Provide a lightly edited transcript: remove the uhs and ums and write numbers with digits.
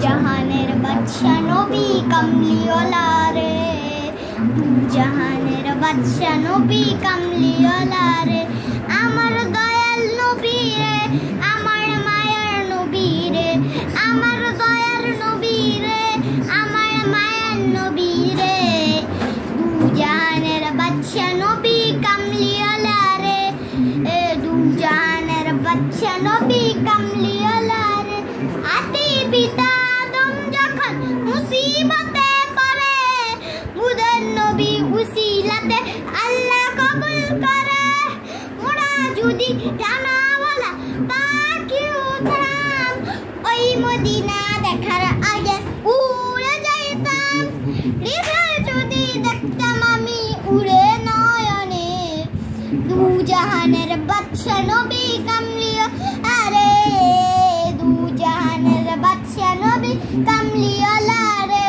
জাহানের বাদশা নবী কামলিওয়ালা রে, জাহানের বাদশা নবী কামলিওয়ালা রে, আমার দয়াল নবী রে, আমার মায়ার নবী রে, আমার দয়ার নবী রে, আমার মায়ার নবী রে, জাহানের বাদশা নবী কামলিওয়ালা রে, জাহানের বাদশা নবী কামলিওয়ালা রে। আদি পিতা আদম যখন মুসিবতে পড়ে, মুদের নবী উসিলাতে আল্লাহ কবুল করে। ওরা যদি জানাওয়ালা পাখি উঠতাম, ওই মদিনা দেখার আগে উড়ে যাইতাম। হৃদয় যদি দেখতাম আমি উড়ে নয়নে, দু জাহানের বাদশা নবী কামলিওয়ালা রে, দু জাহানের বাদশা নবী কামলিওয়ালা রে।